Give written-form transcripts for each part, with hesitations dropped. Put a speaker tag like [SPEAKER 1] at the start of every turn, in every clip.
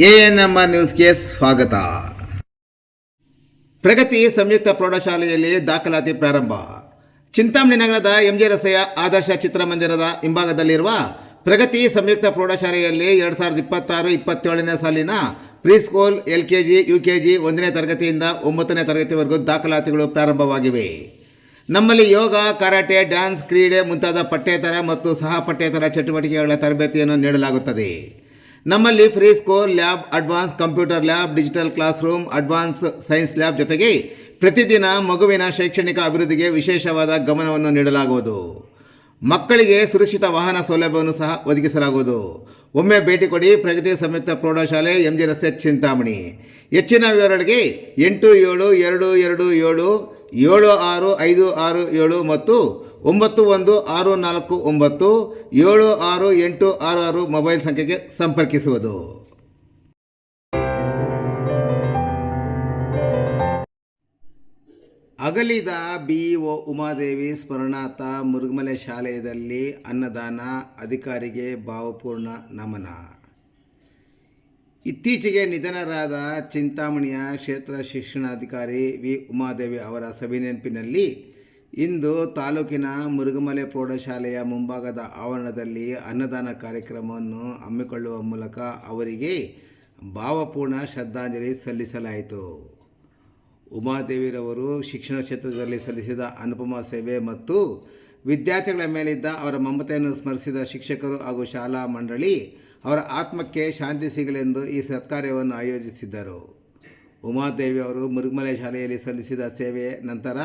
[SPEAKER 1] ANM ನ್ಯೂಸ್ಗೆ ಸ್ವಾಗತ. ಪ್ರಗತಿ ಸಂಯುಕ್ತ ಪ್ರೌಢಶಾಲೆಯಲ್ಲಿ ದಾಖಲಾತಿ ಪ್ರಾರಂಭ. ಚಿಂತಾಮಣಿ ನಗರದ ಎಂಜೆ ರಸ್ತೆಯ ಆದರ್ಶ ಚಿತ್ರಮಂದಿರದ ಹಿಂಭಾಗದಲ್ಲಿರುವ ಪ್ರಗತಿ ಸಂಯುಕ್ತ ಪ್ರೌಢಶಾಲೆಯಲ್ಲಿ 2026-27ನೇ ಸಾಲಿನ ಪ್ರೀಸ್ಕೂಲ್, LKG, UKG 1ನೇ ತರಗತಿಯಿಂದ 9ನೇ ತರಗತಿವರೆಗೂ ದಾಖಲಾತಿಗಳು ಪ್ರಾರಂಭವಾಗಿವೆ. ನಮ್ಮಲ್ಲಿ ಯೋಗ, ಕರಾಟೆ, ಡ್ಯಾನ್ಸ್, ಕ್ರೀಡೆ ಮುಂತಾದ ಪಠ್ಯೇತರ ಮತ್ತು ಸಹ ಪಠ್ಯೇತರ ಚಟುವಟಿಕೆಗಳ ತರಬೇತಿಯನ್ನು ನೀಡಲಾಗುತ್ತದೆ. ನಮ್ಮಲ್ಲಿ free school lab, advance computer lab, digital class room, advance science lab ಜೊತೆಗೆ ಪ್ರತಿದಿನ ಮಗುವಿನ ಶೈಕ್ಷಣಿಕ ಅಭಿವೃದ್ಧಿಗೆ ವಿಶೇಷವಾದ ಗಮನವನ್ನು ನೀಡಲಾಗುವುದು. ಮಕ್ಕಳಿಗೆ ಸುರಕ್ಷಿತ ವಾಹನ ಸೌಲಭ್ಯವನ್ನು ಸಹ ಒದಗಿಸಲಾಗುವುದು. ಒಮ್ಮೆ ಭೇಟಿ ಕೊಡಿ. ಪ್ರಗತಿ ಸಂಯುಕ್ತ ಪ್ರೌಢಶಾಲೆ, ಎಂಜೆ ರಸ್ತೆ, ಚಿಂತಾಮಣಿ. ಹೆಚ್ಚಿನ ವಿವರಗಳಿಗೆ 8772776567 ಮತ್ತು 9164976866 ಮೊಬೈಲ್ ಸಂಖ್ಯೆಗೆ ಸಂಪರ್ಕಿಸುವುದು. ಅಗಲಿದ BEO ಉಮಾದೇವಿ ಸ್ಮರಣಾರ್ಥ ಮುರುಘಮಲೆ ಶಾಲೆಯಲ್ಲಿ ಅನ್ನದಾನ. ಅಧಿಕಾರಿಗೆ ಭಾವಪೂರ್ಣ ನಮನ. ಇತ್ತೀಚೆಗೆ ನಿಧನರಾದ ಚಿಂತಾಮಣಿಯ ಕ್ಷೇತ್ರ ಶಿಕ್ಷಣಾಧಿಕಾರಿ ವಿ ಉಮಾದೇವಿ ಅವರ ಸವಿನೆನಪಿನಲ್ಲಿ ಇಂದು ತಾಲೂಕಿನ ಮುರುಘಮಲೆ ಪ್ರೌಢಶಾಲೆಯ ಮುಂಭಾಗದ ಆವರಣದಲ್ಲಿ ಅನ್ನದಾನ ಕಾರ್ಯಕ್ರಮವನ್ನು ಹಮ್ಮಿಕೊಳ್ಳುವ ಮೂಲಕ ಅವರಿಗೆ ಭಾವಪೂರ್ಣ ಶ್ರದ್ಧಾಂಜಲಿ ಸಲ್ಲಿಸಲಾಯಿತು. ಉಮಾದೇವಿರವರು ಶಿಕ್ಷಣ ಕ್ಷೇತ್ರದಲ್ಲಿ ಸಲ್ಲಿಸಿದ ಅನುಪಮ ಸೇವೆ ಮತ್ತು ವಿದ್ಯಾರ್ಥಿಗಳ ಮೇಲಿದ್ದ ಅವರ ಮಮತೆಯನ್ನು ಸ್ಮರಿಸಿದ ಶಿಕ್ಷಕರು ಹಾಗೂ ಶಾಲಾ ಮಂಡಳಿ ಅವರ ಆತ್ಮಕ್ಕೆ ಶಾಂತಿ ಸಿಗಲೆಂದು ಈ ಸತ್ಕಾರ್ಯವನ್ನು ಆಯೋಜಿಸಿದ್ದರು. ಉಮಾದೇವಿ ಅವರು ಮುರುಘಮಲೆ ಶಾಲೆಯಲ್ಲಿ ಸಲ್ಲಿಸಿದ ಸೇವೆ ನಂತರ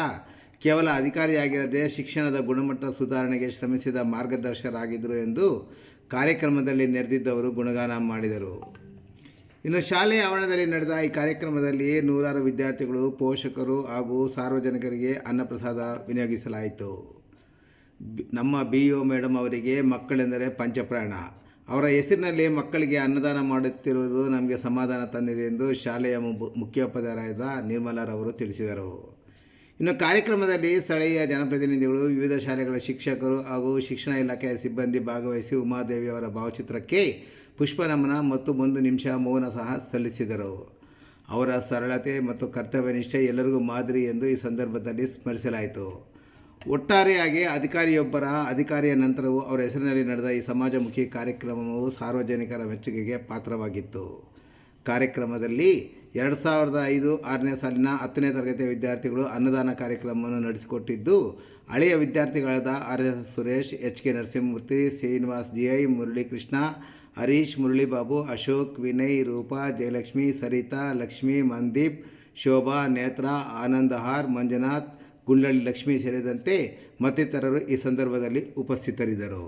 [SPEAKER 1] ಕೇವಲ ಅಧಿಕಾರಿಯಾಗಿರದೆ ಶಿಕ್ಷಣದ ಗುಣಮಟ್ಟ ಸುಧಾರಣೆಗೆ ಶ್ರಮಿಸಿದ ಮಾರ್ಗದರ್ಶಕರಾಗಿದ್ದರು ಎಂದು ಕಾರ್ಯಕ್ರಮದಲ್ಲಿ ನೆರೆದಿದ್ದವರು ಗುಣಗಾನ ಮಾಡಿದರು. ಇನ್ನು ಶಾಲೆಯ ಆವರಣದಲ್ಲಿ ನಡೆದ ಈ ಕಾರ್ಯಕ್ರಮದಲ್ಲಿ ನೂರಾರು ವಿದ್ಯಾರ್ಥಿಗಳು, ಪೋಷಕರು ಹಾಗೂ ಸಾರ್ವಜನಿಕರಿಗೆ ಅನ್ನಪ್ರಸಾದ ವಿನಿಯೋಗಿಸಲಾಯಿತು. ನಮ್ಮ BEO ಮೇಡಮ್ ಅವರಿಗೆ ಮಕ್ಕಳೆಂದರೆ ಪಂಚಪ್ರಾಣ. ಅವರ ಹೆಸರಿನಲ್ಲಿ ಮಕ್ಕಳಿಗೆ ಅನ್ನದಾನ ಮಾಡುತ್ತಿರುವುದು ನಮಗೆ ಸಮಾಧಾನ ತಂದಿದೆ ಎಂದು ಶಾಲೆಯ ಮುಖ್ಯೋಪಾಧ್ಯಾಯರಾದ ನಿರ್ಮಲಾರವರು ತಿಳಿಸಿದರು. ಇನ್ನು ಕಾರ್ಯಕ್ರಮದಲ್ಲಿ ಸ್ಥಳೀಯ ಜನಪ್ರತಿನಿಧಿಗಳು, ವಿವಿಧ ಶಾಲೆಗಳ ಶಿಕ್ಷಕರು ಹಾಗೂ ಶಿಕ್ಷಣ ಇಲಾಖೆಯ ಸಿಬ್ಬಂದಿ ಭಾಗವಹಿಸಿ ಉಮಾದೇವಿ ಅವರ ಭಾವಚಿತ್ರಕ್ಕೆ ಪುಷ್ಪ ನಮನ ಮತ್ತು 1 ನಿಮಿಷ ಮೌನ ಸಹ ಸಲ್ಲಿಸಿದರು. ಅವರ ಸರಳತೆ ಮತ್ತು ಕರ್ತವ್ಯನಿಷ್ಠೆ ಎಲ್ಲರಿಗೂ ಮಾದರಿ ಎಂದು ಈ ಸಂದರ್ಭದಲ್ಲಿ ಸ್ಮರಿಸಲಾಯಿತು. ಒಟ್ಟಾರೆಯಾಗಿ ಅಧಿಕಾರಿಯ ನಂತರವೂ ಅವರ ಹೆಸರಿನಲ್ಲಿ ನಡೆದ ಈ ಸಮಾಜಮುಖಿ ಕಾರ್ಯಕ್ರಮವು ಸಾರ್ವಜನಿಕರ ಮೆಚ್ಚುಗೆಗೆ ಪಾತ್ರವಾಗಿತ್ತು. ಕಾರ್ಯಕ್ರಮದಲ್ಲಿ 2005-6ನೇ ಸಾಲಿನ 10ನೇ ತರಗತಿಯ ವಿದ್ಯಾರ್ಥಿಗಳು ಅನ್ನದಾನ ಕಾರ್ಯಕ್ರಮವನ್ನು ನಡೆಸಿಕೊಟ್ಟಿದ್ದು, ಹಳೆಯ ವಿದ್ಯಾರ್ಥಿಗಳಾದ RS Suresh, HK Narasimhamurthy, Srinivas, GI, Muralikrishna, Harish, ಮುರಳೀಬಾಬು, Ashok, Vinay, Roopa, Jayalakshmi, Sarita, Lakshmi, Mandeep, Shobha, ನೇತ್ರ, ಆನಂದಹಾರ್, ಮಂಜುನಾಥ್, ಗುಂಡ್ಲಳ್ಳಿ ಲಕ್ಷ್ಮಿ ಸೇರಿದಂತೆ ಮತ್ತಿತರರು ಈ ಸಂದರ್ಭದಲ್ಲಿ ಉಪಸ್ಥಿತರಿದ್ದರು.